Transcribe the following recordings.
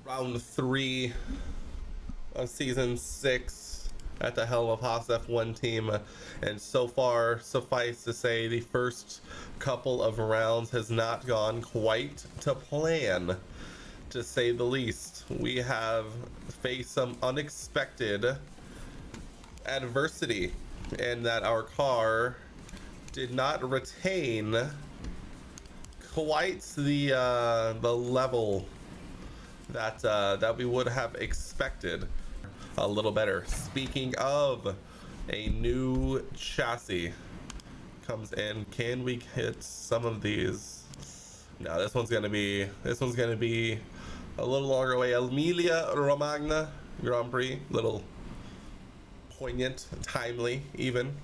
Round 3 of season 6 at the helm of Haas F1 Team, and so far, suffice to say, the first couple of rounds has not gone quite to plan, to say the least. We have faced some unexpected adversity in that our car did not retain quite the level that we would have expected. A little better. Speaking of, a new chassis comes in. Can we hit some of these? No, this one's gonna be a little longer away. Emilia Romagna Grand Prix, little poignant, timely even.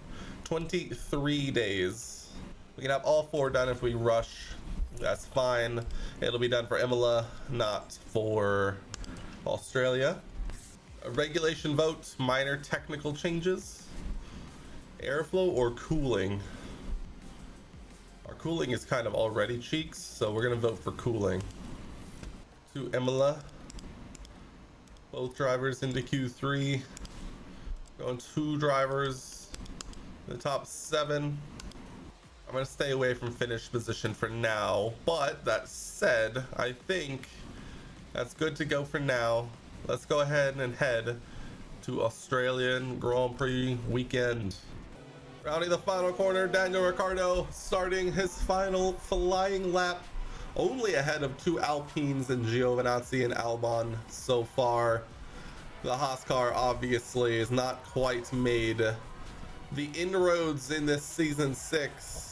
23 days. We can have all 4 done if we rush. That's fine. It'll be done for Imola, not for Australia. A regulation vote, minor technical changes. Airflow or cooling? Our cooling is kind of already cheeks, so we're gonna vote for cooling. To Imola. Both drivers into Q3. Going 2 drivers. The top 7. I'm gonna stay away from finish position for now, but that said, I think that's good to go for now. Let's go ahead and head to Australian Grand Prix weekend. Rounding the final corner, Daniel Ricciardo starting his final flying lap, only ahead of 2 Alpines and Giovinazzi and Albon so far. The Haas car obviously is not quite made the inroads in this season 6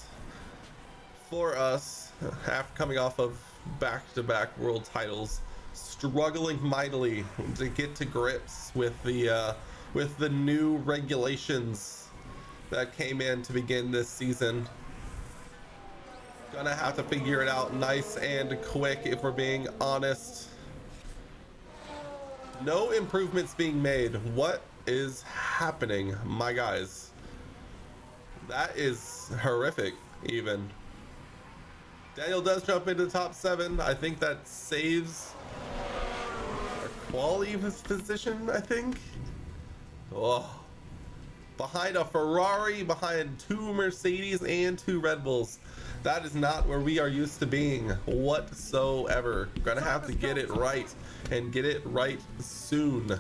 for us after coming off of back-to-back world titles, struggling mightily to get to grips with the new regulations that came in to begin this season. Gonna have to figure it out nice and quick if we're being honest. No improvements being made. What is happening, my guys? That is horrific, even. Daniel does jump into the top 7. I think that saves our quality of his position, I think. Oh. Behind a Ferrari, behind 2 Mercedes and 2 Red Bulls. That is not where we are used to being whatsoever. Gonna have to get it right, and get it right soon.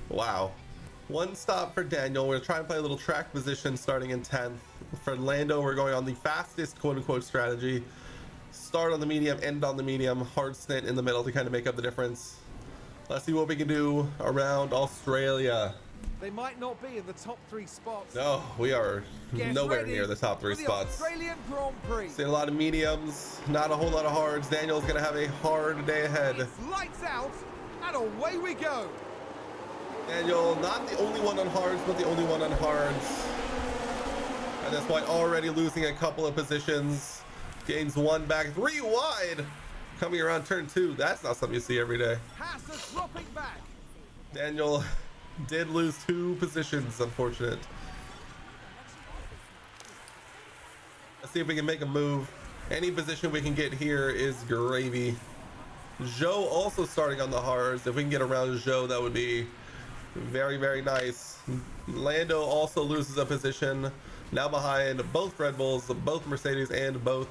Wow. 1 stop for Daniel. We're trying to play a little track position starting in 10th. For Lando, we're going on the fastest quote-unquote strategy. Start on the medium, end on the medium, hard stint in the middle to kind of make up the difference. Let's see what we can do around Australia. They might not be in the top 3 spots. No, we are nowhere near the top 3 spots. Australian Grand Prix. See a lot of mediums, not a whole lot of hards. Daniel's gonna have a hard day ahead. It's lights out, and away we go. Daniel, not the only one on hards, but the only one on hards. At this point, already losing a couple of positions. Gains 1 back, 3 wide. Coming around turn 2. That's not something you see every day. Haas is dropping back. Daniel did lose 2 positions, unfortunate. Let's see if we can make a move. Any position we can get here is gravy. Joe also starting on the hards. If we can get around Joe, that would be very, very nice. Lando also loses a position. Now behind both Red Bulls, both Mercedes, and both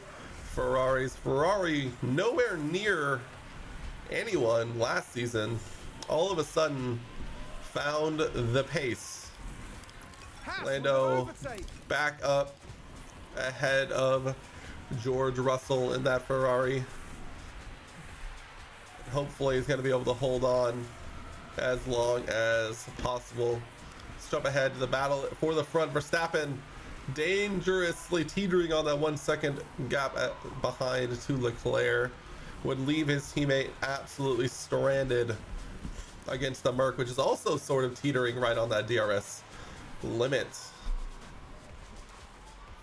Ferraris. Ferrari nowhere near anyone last season. All of a sudden found the pace. Lando back up ahead of George Russell in that Ferrari. Hopefully he's going to be able to hold on as long as possible. Let's jump ahead to the battle for the front. Verstappen dangerously teetering on that 1 second gap behind to Leclerc. Would leave his teammate absolutely stranded against the Merc, which is also sort of teetering right on that DRS limit.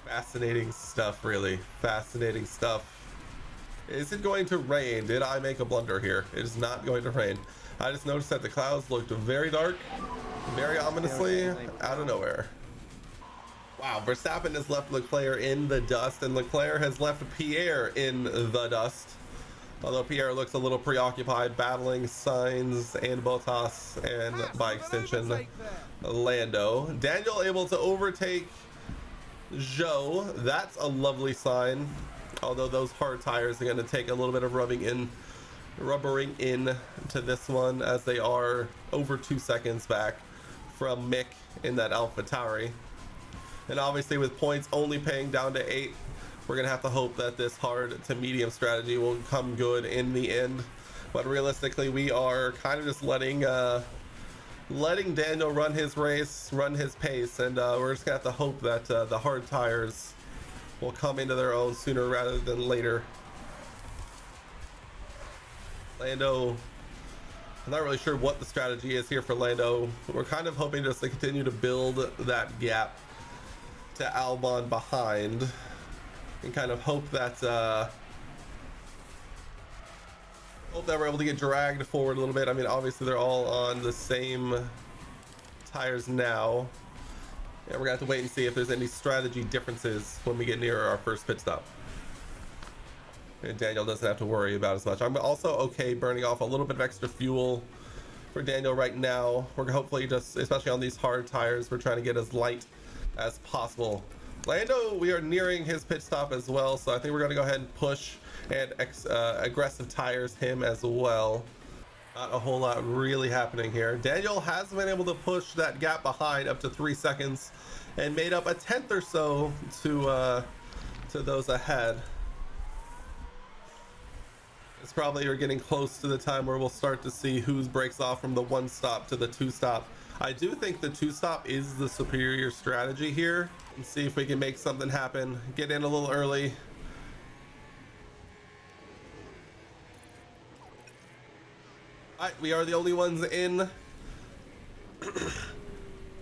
Fascinating stuff, really. Fascinating stuff. Is it going to rain? Did I make a blunder here? It is not going to rain. I just noticed that the clouds looked very dark, very ominously, out of nowhere. Wow, Verstappen has left Leclerc in the dust, and Leclerc has left Pierre in the dust. Although Pierre looks a little preoccupied battling Sainz and Bottas, and Haas by with an extension overtake there. Lando. Daniel able to overtake Joe. That's a lovely sign. Although those hard tires are going to take a little bit of rubbering in to this one, as they are over 2 seconds back from Mick in that AlphaTauri. And obviously with points only paying down to 8, we're gonna have to hope that this hard to medium strategy will come good in the end. But realistically, we are kind of just letting Daniel run his race, run his pace, and we're just gonna have to hope that the hard tires will come into their own sooner rather than later. Lando, I'm not really sure what the strategy is here for Lando. We're kind of hoping just to continue to build that gap to Albon behind, and kind of hope that we're able to get dragged forward a little bit. I mean, obviously they're all on the same tires now, and we're gonna have to wait and see if there's any strategy differences when we get near our first pit stop. And Daniel doesn't have to worry about as much. I'm also okay burning off a little bit of extra fuel for Daniel right now. We're hopefully just, especially on these hard tires, we're trying to get as light as possible. Lando, we are nearing his pit stop as well, so I think we're going to go ahead and push and aggressive tires him as well. Not a whole lot really happening here. Daniel has been able to push that gap behind up to 3 seconds and made up a tenth or so to those ahead. It's probably we're getting close to the time where we'll start to see who breaks off from the 1 stop to the 2 stop. I do think the 2 stop is the superior strategy here, and see if we can make something happen. Get in a little early. Alright, we are the only ones in.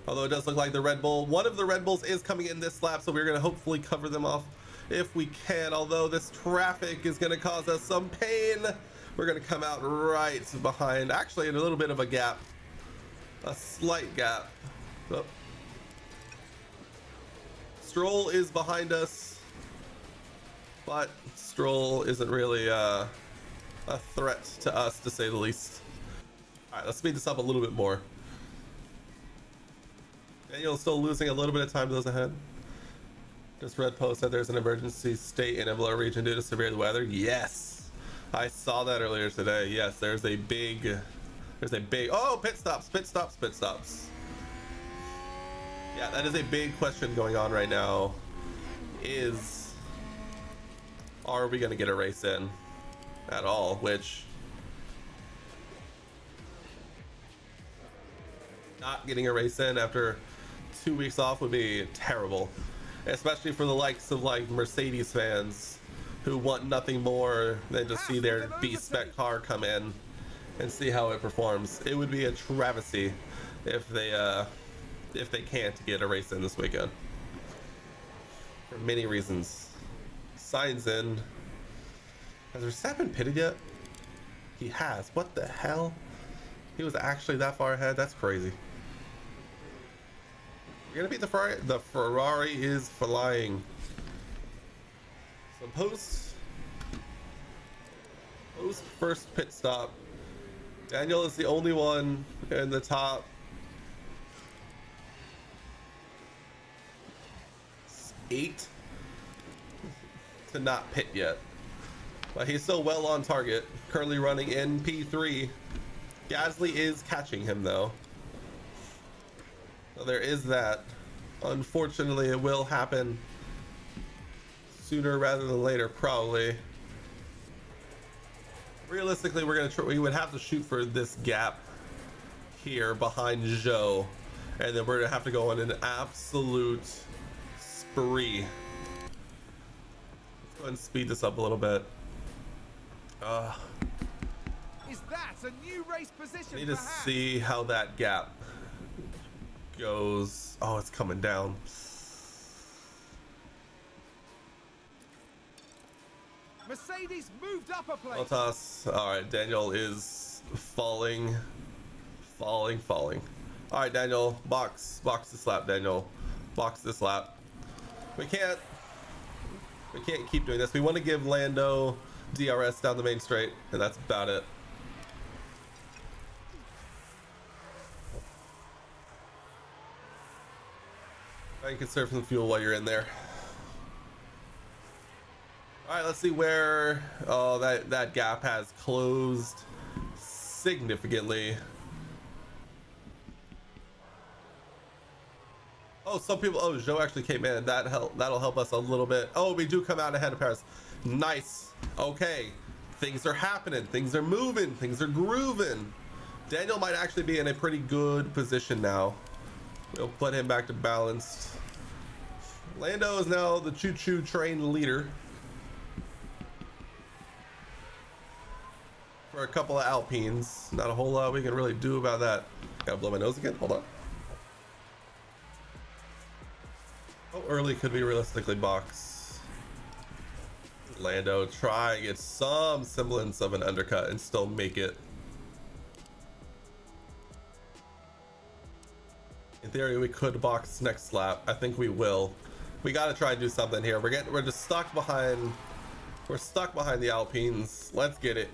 Although it does look like the Red Bull, one of the Red Bulls is coming in this lap, so we're going to hopefully cover them off if we can. Although this traffic is going to cause us some pain, we're going to come out right behind, actually in a little bit of a gap, a slight gap. Oh. Stroll is behind us, but Stroll isn't really a threat to us, to say the least. All right, let's speed this up a little bit more. Daniel's still losing a little bit of time to those ahead. Just read post that there's an emergency state in a below region due to severe weather. Yes, I saw that earlier today. Yes, there's a big, oh, pit stops. Yeah, that is a big question going on right now. Are we going to get a race in at all? Which, not getting a race in after 2 weeks off would be terrible, especially for the likes of like Mercedes fans who want nothing more than to see their B-spec car come in and see how it performs. It would be a travesty if they can't get a race in this weekend, for many reasons. Signs in. Has Verstappen pitted yet? He has. What the hell? He was actually that far ahead? That's crazy. We're gonna beat the Ferrari. The Ferrari is flying. So post first pit stop, Daniel is the only one in the top 8 to not pit yet, but he's still well on target, currently running in P3. Gasly is catching him though, so there is that. Unfortunately, it will happen sooner rather than later, probably. Realistically, we would have to shoot for this gap here behind Zhou, and then we're gonna have to go on an absolute spree. Let's go ahead and speed this up a little bit. Is that a new race position? I need to for see how that gap goes. Oh, it's coming down. Mercedes moved up a place. Bottas. All right, Daniel is falling. All right, Daniel, box this lap, Daniel. Box this lap. We can't keep doing this. We want to give Lando DRS down the main straight, and that's about it. You can conserve some fuel while you're in there. All right, let's see where that gap has closed significantly. Oh, some people. Oh, Joe actually came in. That'll help us a little bit. Oh, we do come out ahead of Paris. Nice. Okay, things are happening. Things are moving. Things are grooving. Daniel might actually be in a pretty good position now. We'll put him back to balanced. Lando is now the choo-choo train leader for a couple of Alpines. Not a whole lot we can really do about that. Gotta blow my nose again. Hold on. How early could we realistically box? Lando try and get some semblance of an undercut and still make it. In theory, we could box next lap. I think we will. We got to try and do something here. We're just stuck behind. We're stuck behind the Alpines. Let's get it.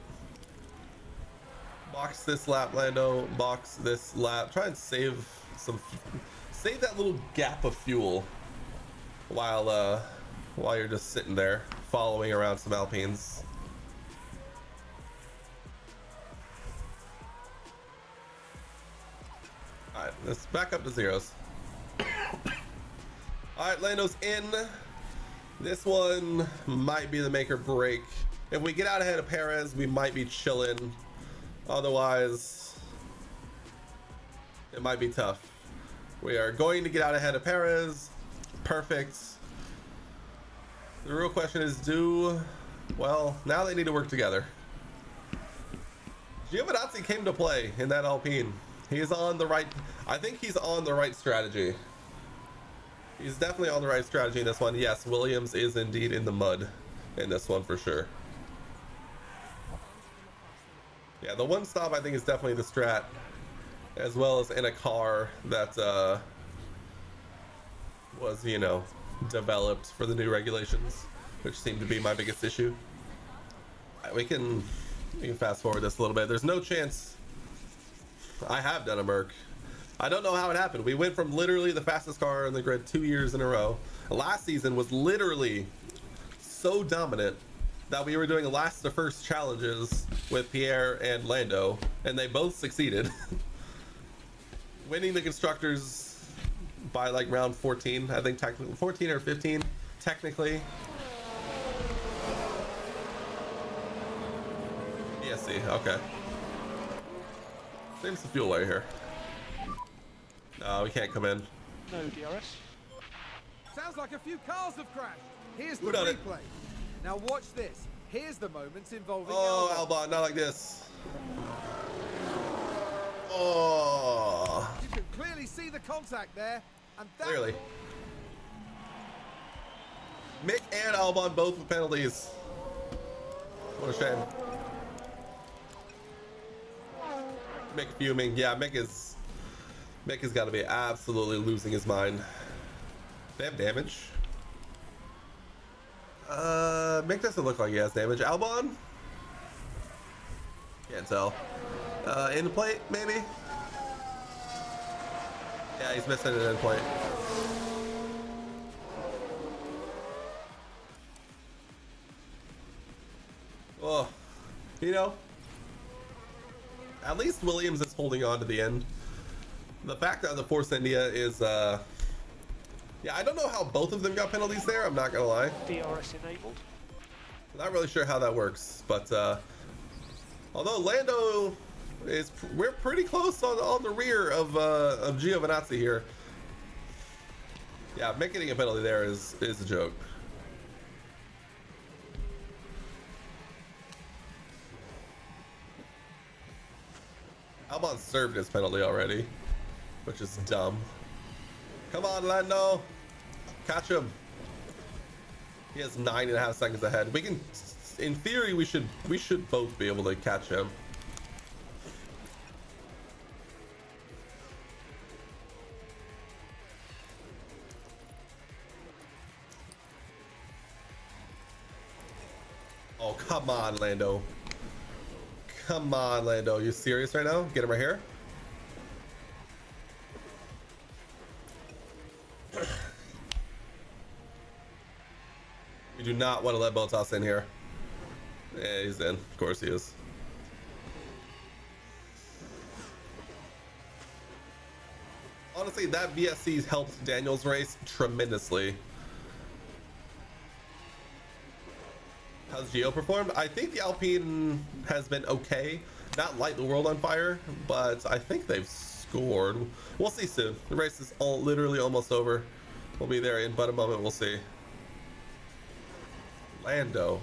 Box this lap, Lando. Box this lap. Try and save that little gap of fuel while you're just sitting there following around some Alpines. All right, let's back up to zeros. All right, Lando's in. This one might be the make or break. If we get out ahead of Perez, we might be chilling. Otherwise, it might be tough. We are going to get out ahead of Perez. Perfect. The real question is, well, now they need to work together. Giovinazzi came to play in that Alpine. He's on the right. I think he's on the right strategy. He's definitely on the right strategy in this one. Yes, Williams is indeed in the mud in this one for sure. Yeah, the one stop I think is definitely the strat, as well as in a car that was, you know, developed for the new regulations, which seemed to be my biggest issue. We can fast forward this a little bit. There's no chance I have done a Merc. I don't know how it happened. We went from literally the fastest car in the grid 2 years in a row. Last season was literally so dominant that we were doing last to first challenges with Pierre and Lando, and they both succeeded. Winning the constructors by like round 14, I think, technically 14 or 15 technically. ESC, okay. Save some fuel right here. No, we can't come in. No DRS. Sounds like a few cars have crashed. Here's the Who done it? replay. Now watch this. Here's the moments involving Oh, Albon. Albon, not like this. Oh. You can clearly see the contact there, and that Clearly. Mick and Albon both with penalties. What a shame. Mick fuming. Yeah, Mick has got to be absolutely losing his mind. They have damage. Mick doesn't look like he has damage. Albon? Can't tell. End plate, maybe? Yeah, he's missing an end plate. Oh, you know, at least Williams is holding on to the end. The fact that the Force India is, yeah, I don't know how both of them got penalties there. I'm not gonna lie. DRS enabled. Not really sure how that works, but although Lando is, we're pretty close on the rear of Giovinazzi here. Yeah, making a penalty there is a joke. Albon served his penalty already, which is dumb. Come on, Lando, catch him. He has 9.5 seconds ahead. We can, in theory, we should both be able to catch him. Oh, come on, Lando. Come on, Lando. You serious right now? Get him right here. We do not want to let Bottas in here. Yeah, he's in. Of course he is. Honestly, that VSC helped Daniel's race tremendously. How's Gio performed? I think the Alpine has been okay. Not light the world on fire, but I think they've scored. We'll see soon. The race is literally almost over. We'll be there in but a moment. We'll see. Lando,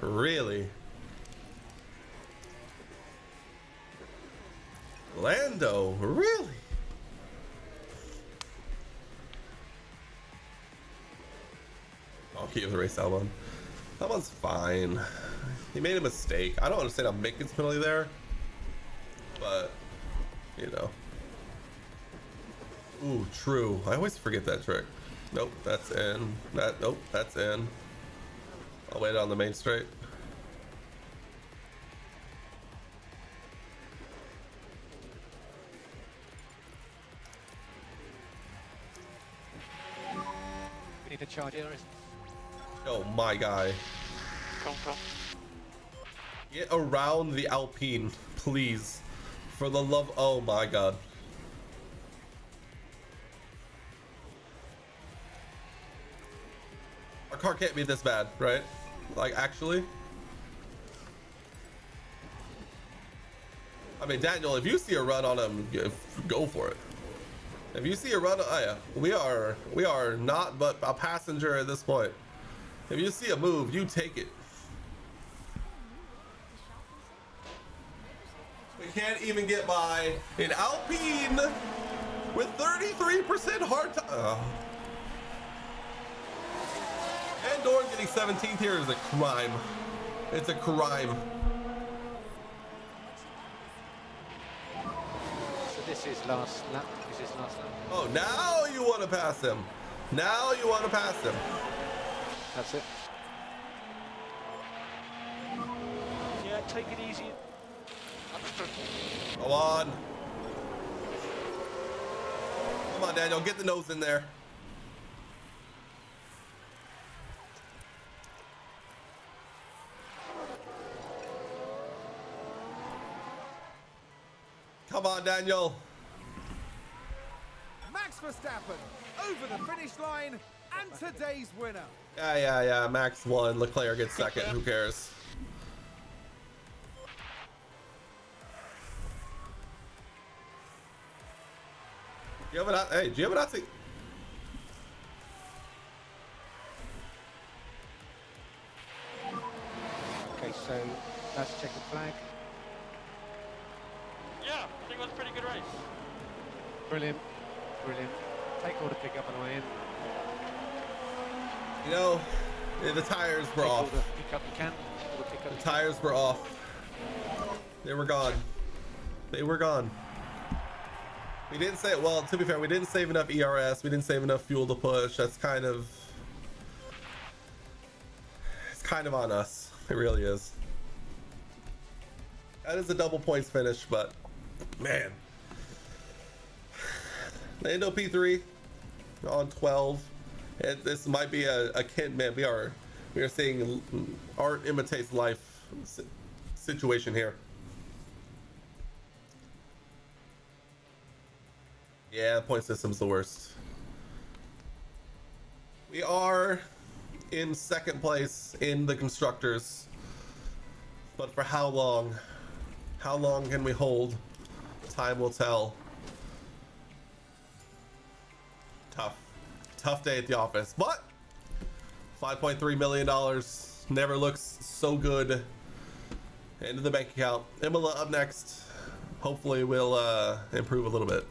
really? Lando, really? I'll keep the race Albon. Albon's fine. He made a mistake. I don't understand how Mickens penalty there, but you know. Ooh, true. I always forget that trick. Nope, that's in. Nope, that's in. I'll wait on the main straight. We need a charge here. Oh my guy. Come. Get around the Alpine, please. For the love, oh my god. Our car can't be this bad, right? Like, actually? I mean, Daniel, if you see a run on him, go for it. If you see a run, oh yeah, we are not but a passenger at this point. If you see a move, you take it. We can't even get by an Alpine with 33% hard time. And Dorn getting 17th here is a crime. It's a crime. So this is last lap. This is last lap. Oh, now you want to pass him. Now you want to pass him. That's it. Yeah, take it easy. Go on. Come on, Daniel, get the nose in there. Come on, Daniel. Max Verstappen over the finish line and today's winner. Yeah. Max won. Leclerc gets second. Who cares? Hey, Giovinazzi. Okay, so let's check the flag. Yeah, I think it was a pretty good race. Brilliant. Take all the pick up on the way in. You know, the tires were Take all off. the pick up you can. All the pick up The you tires were off. They were gone. They were gone. We didn't say, well, to be fair, we didn't save enough ERS. We didn't save enough fuel to push. That's kind of, it's kind of on us. It really is. That is a double points finish, but man. Lando P3 on 12. This might be a kid, man. We are seeing art imitates life situation here. Yeah, point system's the worst. We are in second place in the constructors, but for how long? How long can we hold? Time will tell. Tough day at the office, but $5.3 million never looks so good into the bank account. Imola up next. Hopefully we'll improve a little bit.